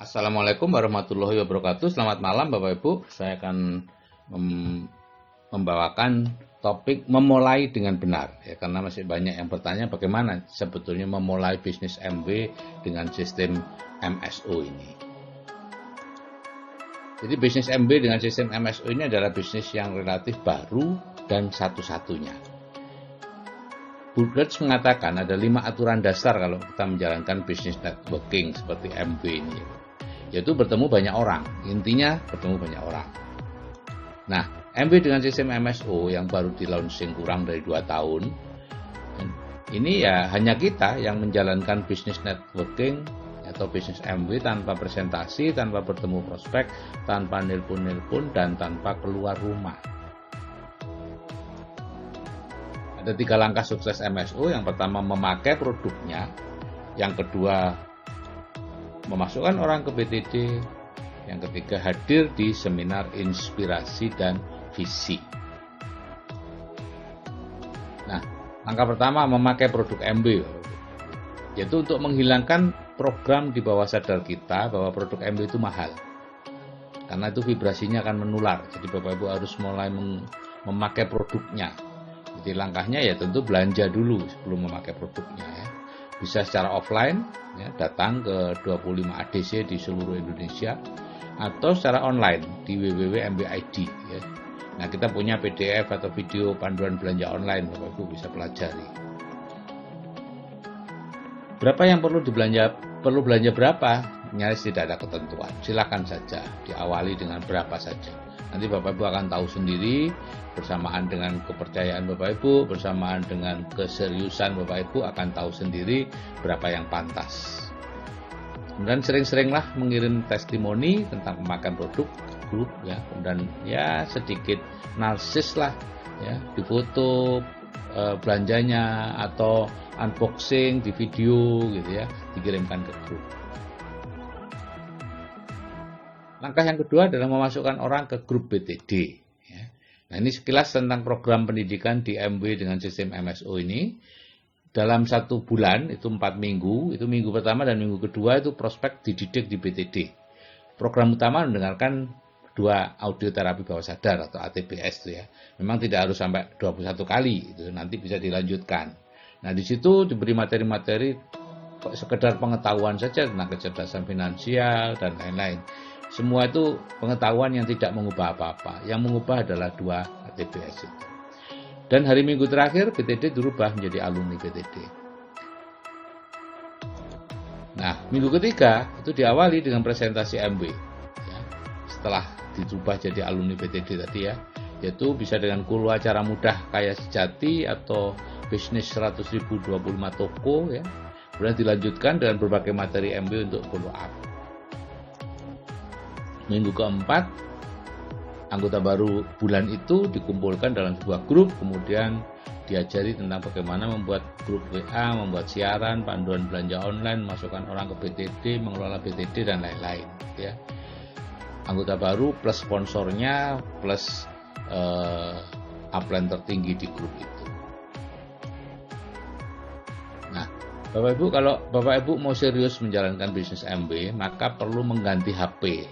Assalamualaikum warahmatullahi wabarakatuh. Selamat malam Bapak Ibu. Saya akan membawakan topik memulai dengan benar ya, karena masih banyak yang bertanya bagaimana sebetulnya memulai bisnis MB dengan sistem MSO ini. Jadi bisnis MB dengan sistem MSO ini adalah bisnis yang relatif baru dan satu-satunya. Burgers mengatakan ada 5 aturan dasar kalau kita menjalankan bisnis networking seperti MB ini, yaitu bertemu banyak orang. Intinya bertemu banyak orang. Nah, MB dengan sistem MSO yang baru di launching kurang dari 2 tahun, ini ya hanya kita yang menjalankan bisnis networking atau bisnis MB tanpa presentasi, tanpa bertemu prospek, tanpa nelpon-nelpon, dan tanpa keluar rumah. Ada 3 langkah sukses MSO. Yang pertama, memakai produknya. Yang kedua, memasukkan orang ke BTD. Yang ketiga, hadir di seminar inspirasi dan visi. Nah, langkah pertama, memakai produk MB, yaitu untuk menghilangkan program di bawah sadar kita bahwa produk MB itu mahal. Karena itu vibrasinya akan menular. Jadi Bapak Ibu harus mulai memakai produknya. Jadi langkahnya ya tentu belanja dulu sebelum memakai produknya ya. Bisa secara offline ya, datang ke 25 ADC di seluruh Indonesia, atau secara online di www.mb.id ya. Nah, kita punya PDF atau video panduan belanja online, Bapak Ibu bisa pelajari. Berapa yang perlu belanja berapa? Nyaris tidak ada ketentuan. Silakan saja diawali dengan berapa saja. Nanti Bapak Ibu akan tahu sendiri, bersamaan dengan kepercayaan Bapak Ibu, bersamaan dengan keseriusan Bapak Ibu akan tahu sendiri berapa yang pantas. Kemudian sering-seringlah mengirim testimoni tentang pemakaian produk grup ya, dan ya sedikit narsis lah ya, difoto belanjanya atau unboxing di video gitu ya, dikirimkan ke grup. Langkah yang kedua adalah memasukkan orang ke grup BTD. Ya. Nah, ini sekilas tentang program pendidikan di MB dengan sistem MSO ini. Dalam 1 bulan, itu 4 minggu, itu minggu pertama dan minggu kedua itu prospek dididik di BTD. Program utama mendengarkan 2 audio terapi bawah sadar atau ATBS itu ya. Memang tidak harus sampai 21 kali, itu nanti bisa dilanjutkan. Nah, di situ diberi materi-materi sekedar pengetahuan saja tentang kecerdasan finansial dan lain-lain. Semua itu pengetahuan yang tidak mengubah apa-apa. Yang mengubah adalah 2 ATBS itu. Dan hari Minggu terakhir BTD dirubah menjadi alumni BTD. Nah, minggu ketiga itu diawali dengan presentasi MB. Ya, setelah dirubah jadi alumni BTD tadi ya, yaitu bisa dengan kulu acara mudah kaya sejati atau bisnis 100.000 25 toko ya. Kemudian dilanjutkan dengan berbagai materi MB untuk follow up. Minggu keempat, anggota baru bulan itu dikumpulkan dalam sebuah grup, kemudian diajari tentang bagaimana membuat grup WA, membuat siaran, panduan belanja online, masukkan orang ke BTD, mengelola BTD, dan lain-lain. Ya. Anggota baru plus sponsornya, plus upline tertinggi di grup itu. Nah, Bapak Ibu, kalau Bapak Ibu mau serius menjalankan bisnis MB, maka perlu mengganti HP.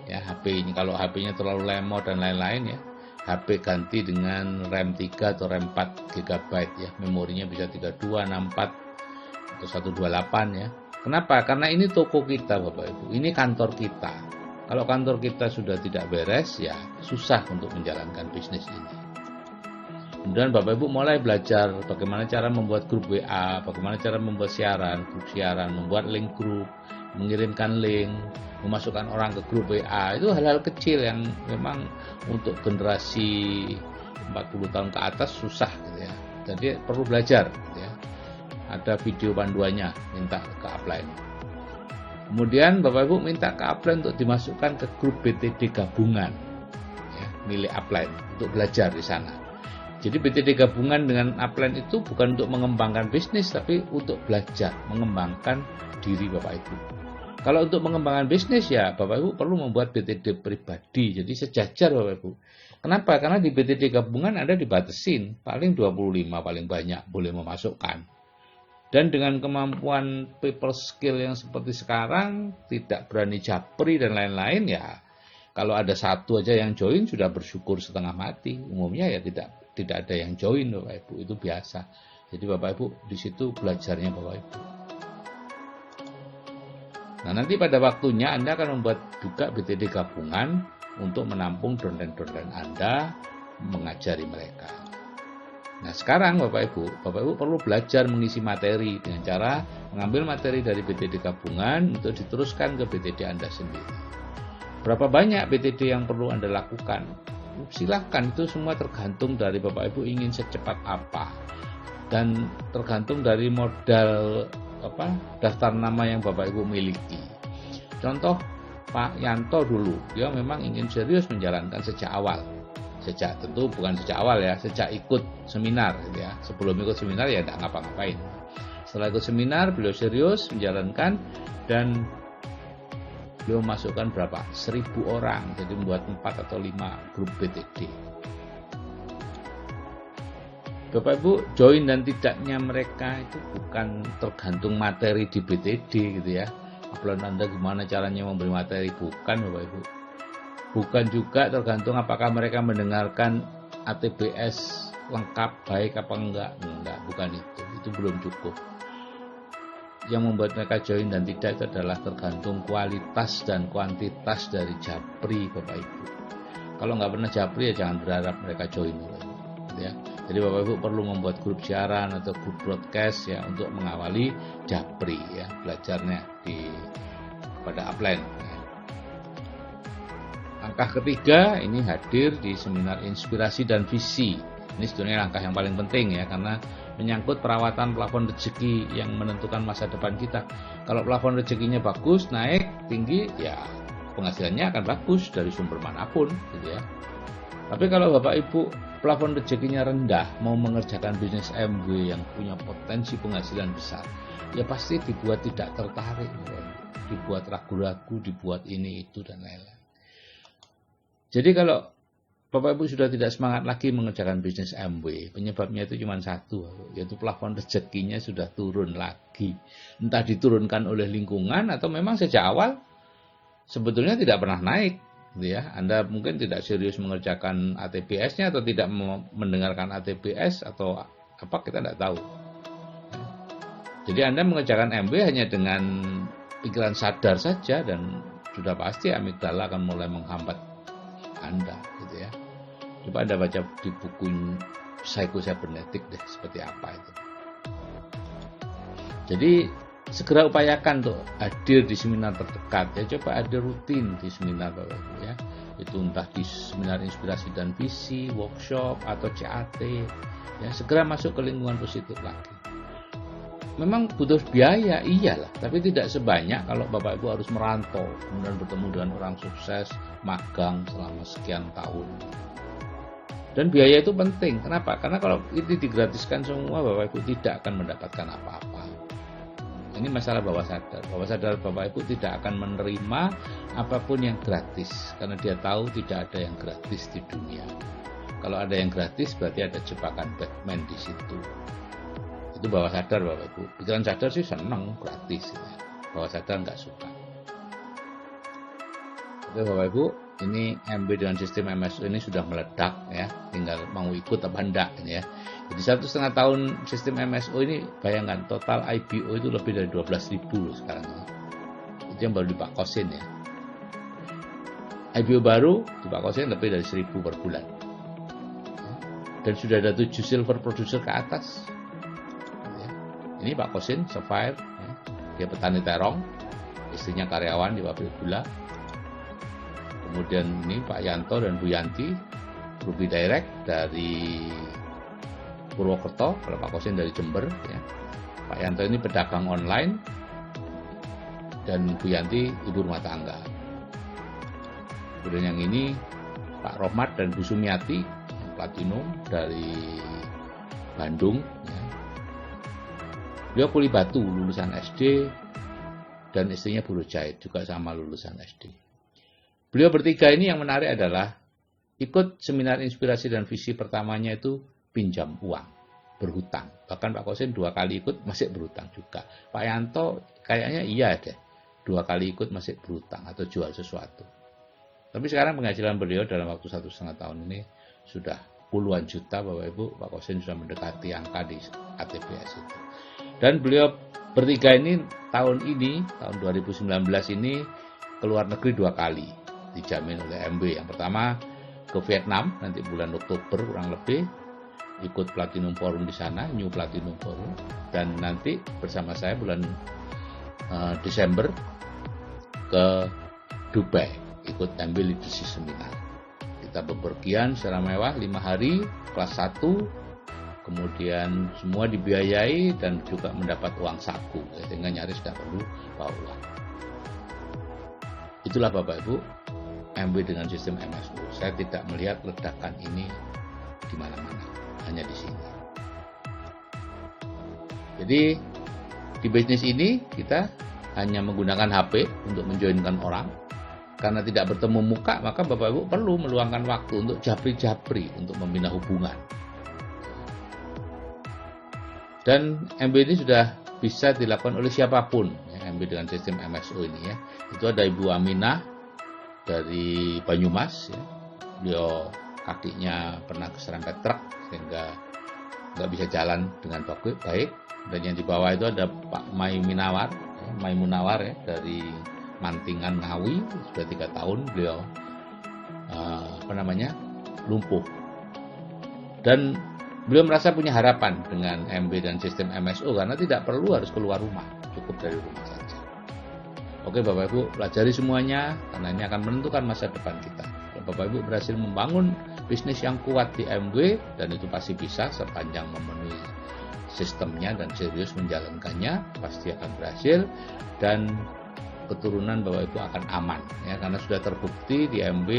Ya, HP ini kalau HP-nya terlalu lemot dan lain-lain ya, HP ganti dengan RAM 3 atau RAM 4 GB ya, memorinya bisa 32, 64 atau 128 ya. Kenapa? Karena ini toko kita Bapak Ibu, ini kantor kita. Kalau kantor kita sudah tidak beres ya susah untuk menjalankan bisnis ini. Kemudian Bapak Ibu mulai belajar bagaimana cara membuat grup WA, bagaimana cara membuat siaran, grup siaran, membuat link grup, mengirimkan link, memasukkan orang ke grup WA. Itu hal-hal kecil yang memang untuk generasi 40 tahun ke atas susah gitu ya. Jadi perlu belajar gitu ya. Ada video panduannya, minta ke upline. Kemudian Bapak Ibu minta ke upline untuk dimasukkan ke grup BTD gabungan ya, milik upline untuk belajar di sana. Jadi BTD gabungan dengan upline itu bukan untuk mengembangkan bisnis, tapi untuk belajar, mengembangkan diri Bapak Ibu. Kalau untuk mengembangkan bisnis ya Bapak Ibu perlu membuat BTD pribadi, jadi sejajar Bapak Ibu. Kenapa? Karena di BTD gabungan Anda dibatasin, paling 25 paling banyak boleh memasukkan. Dan dengan kemampuan people skill yang seperti sekarang, tidak berani japri dan lain-lain, ya kalau ada satu aja yang join sudah bersyukur setengah mati. Umumnya ya tidak ada yang join, Bapak Ibu, itu biasa. Jadi Bapak Ibu di situ belajarnya Bapak Ibu. Nah, nanti pada waktunya Anda akan membuat juga BTD gabungan untuk menampung downline-downline Anda, mengajari mereka. Nah, sekarang Bapak Ibu perlu belajar mengisi materi dengan cara mengambil materi dari BTD gabungan untuk diteruskan ke BTD Anda sendiri. Berapa banyak BTD yang perlu Anda lakukan? Silahkan, itu semua tergantung dari Bapak Ibu ingin secepat apa. Dan tergantung dari modal daftar nama yang Bapak Ibu miliki. Contoh Pak Yanto dulu, dia memang ingin serius menjalankan sejak awal. Tentu bukan sejak awal ya, sejak ikut seminar gitu ya. Sebelum ikut seminar ya tidak ngapa-ngapain. Setelah ikut seminar beliau serius menjalankan dan beliau masukkan berapa? 1.000 orang, jadi membuat 4 atau 5 grup BTD. Bapak Ibu, join dan tidaknya mereka itu bukan tergantung materi di BTD gitu ya. Upload Anda gimana caranya memberi materi, bukan Bapak Ibu. Bukan juga tergantung apakah mereka mendengarkan ATBS lengkap, baik apa enggak, bukan itu. Itu belum cukup. Yang membuat mereka join dan tidak itu adalah tergantung kualitas dan kuantitas dari japri Bapak Ibu. Kalau nggak pernah japri ya jangan berharap mereka join Bapak Ibu. Ya. Jadi Bapak Ibu perlu membuat grup siaran atau grup broadcast ya untuk mengawali japri ya, belajarnya pada upline. Ya. Langkah ketiga ini hadir di seminar inspirasi dan visi. Ini sebenarnya langkah yang paling penting ya, karena menyangkut perawatan plafon rezeki yang menentukan masa depan kita. Kalau plafon rezekinya bagus, naik tinggi, ya penghasilannya akan bagus dari sumber manapun, gitu ya. Tapi kalau Bapak Ibu plafon rezekinya rendah, mau mengerjakan bisnis MW yang punya potensi penghasilan besar, ya pasti dibuat tidak tertarik, ya. Dibuat ragu-ragu, dibuat ini itu dan lain-lain. Jadi kalau Bapak Ibu sudah tidak semangat lagi mengerjakan bisnis MW, penyebabnya itu cuma satu, yaitu plafon rezekinya sudah turun lagi. Entah diturunkan oleh lingkungan atau memang sejak awal sebetulnya tidak pernah naik, gitu ya. Anda mungkin tidak serius mengerjakan ATBS-nya atau tidak mendengarkan ATBS atau apa, kita tidak tahu. Jadi Anda mengerjakan MW hanya dengan pikiran sadar saja dan sudah pasti amigdala akan mulai menghambat Anda, gitu ya. Coba Anda baca di buku psikocybernetik deh seperti apa itu. Jadi segera upayakan untuk hadir di seminar terdekat ya. Coba ada rutin di seminar Bapak Ibu ya. Itu entah di seminar inspirasi dan visi, workshop atau CAT ya. Segera masuk ke lingkungan positif lagi. Memang butuh biaya, iyalah, tapi tidak sebanyak kalau Bapak Ibu harus merantau, kemudian bertemu dengan orang sukses, magang selama sekian tahun. Dan biaya itu penting, kenapa? Karena kalau itu digratiskan semua, Bapak Ibu tidak akan mendapatkan apa-apa. Ini masalah bawah sadar. Bawah sadar Bapak Ibu tidak akan menerima apapun yang gratis, karena dia tahu tidak ada yang gratis di dunia. Kalau ada yang gratis, berarti ada jebakan Batman di situ. Itu bawah sadar Bapak Ibu. Pikiran sadar sih senang gratis ya. Bawah sadar nggak suka. Oke Bapak Ibu, ini MB dengan sistem MSO ini sudah meledak ya. Tinggal mau ikut apa enggak ini ya. Jadi 1,5 tahun sistem MSO ini, bayangkan total IPO itu lebih dari 12.000 sekarang ini. Itu yang baru di Pak Kosin ya. IPO baru di Pak Kosin lebih dari 1.000 per bulan. Dan sudah ada 7 silver producer ke atas. Ini Pak Kosin, Sapphire, ya. Dia petani terong, istrinya karyawan di pabrik gula. Kemudian ini Pak Yanto dan Bu Yanti, Ruby Direct dari Purwokerto, kalau Pak Kosin dari Jember. Ya. Pak Yanto ini pedagang online, dan Bu Yanti ibu rumah tangga. Kemudian yang ini Pak Rohmat dan Bu Sumiati, Platinum dari Bandung. Ya. Beliau kuli batu, lulusan SD, dan istrinya buruh jahit, juga sama lulusan SD. Beliau bertiga ini yang menarik adalah ikut seminar inspirasi dan visi pertamanya itu pinjam uang. berhutang. Bahkan Pak Kosin 2 kali ikut masih berhutang juga. Pak Yanto kayaknya iya deh, 2 kali ikut masih berhutang atau jual sesuatu. Tapi sekarang penghasilan beliau dalam waktu 1,5 tahun ini sudah puluhan juta, Bapak Ibu. Pak Kosin sudah mendekati angka di ATBS itu. Dan beliau bertiga ini tahun 2019 ini keluar negeri 2 kali dijamin oleh MB. Yang pertama ke Vietnam nanti bulan Oktober kurang lebih, ikut Platinum Forum di sana, New Platinum Forum, dan nanti bersama saya bulan Desember ke Dubai, ikut MB Leadership Seminar. Kita bepergian secara mewah 5 hari, kelas 1, kemudian semua dibiayai dan juga mendapat uang saku, sehingga nyaris tidak perlu bawa uang. Itulah Bapak Ibu, MB dengan sistem MSU. Saya tidak melihat ledakan ini di mana-mana, hanya di sini. Jadi di bisnis ini kita hanya menggunakan HP untuk menjoinkan orang. Karena tidak bertemu muka, maka Bapak Ibu perlu meluangkan waktu untuk japri-japri untuk membina hubungan. Dan MB ini sudah bisa dilakukan oleh siapapun, ya, MB dengan sistem MSO ini ya. Itu ada Ibu Aminah dari Banyumas, ya. Beliau kakinya pernah keserempet truk sehingga nggak bisa jalan dengan baik. Dan yang di bawah itu ada Pak Maimunawar ya, dari Mantingan Ngawi, sudah 3 tahun beliau lumpuh. Dan beliau merasa punya harapan dengan MB dan sistem MSO karena tidak perlu harus keluar rumah, cukup dari rumah saja. Oke Bapak Ibu, pelajari semuanya karena ini akan menentukan masa depan kita. Kalau Bapak Ibu berhasil membangun bisnis yang kuat di MB, dan itu pasti bisa sepanjang memenuhi sistemnya dan serius menjalankannya, pasti akan berhasil, dan keturunan Bapak Ibu akan aman ya, karena sudah terbukti di MB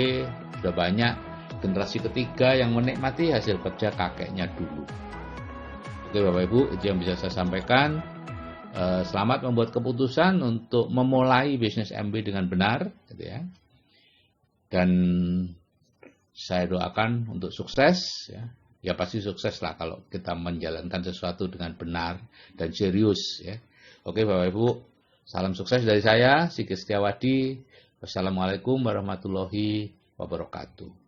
sudah banyak generasi ketiga yang menikmati hasil kerja kakeknya dulu. Oke Bapak Ibu, itu yang bisa saya sampaikan. Selamat membuat keputusan untuk memulai bisnis MB dengan benar gitu ya. Dan saya doakan untuk sukses ya. Ya pasti sukses lah kalau kita menjalankan sesuatu dengan benar dan serius ya. Oke Bapak Ibu, salam sukses dari saya, Sigit Setiawadi. Wassalamualaikum warahmatullahi wabarakatuh.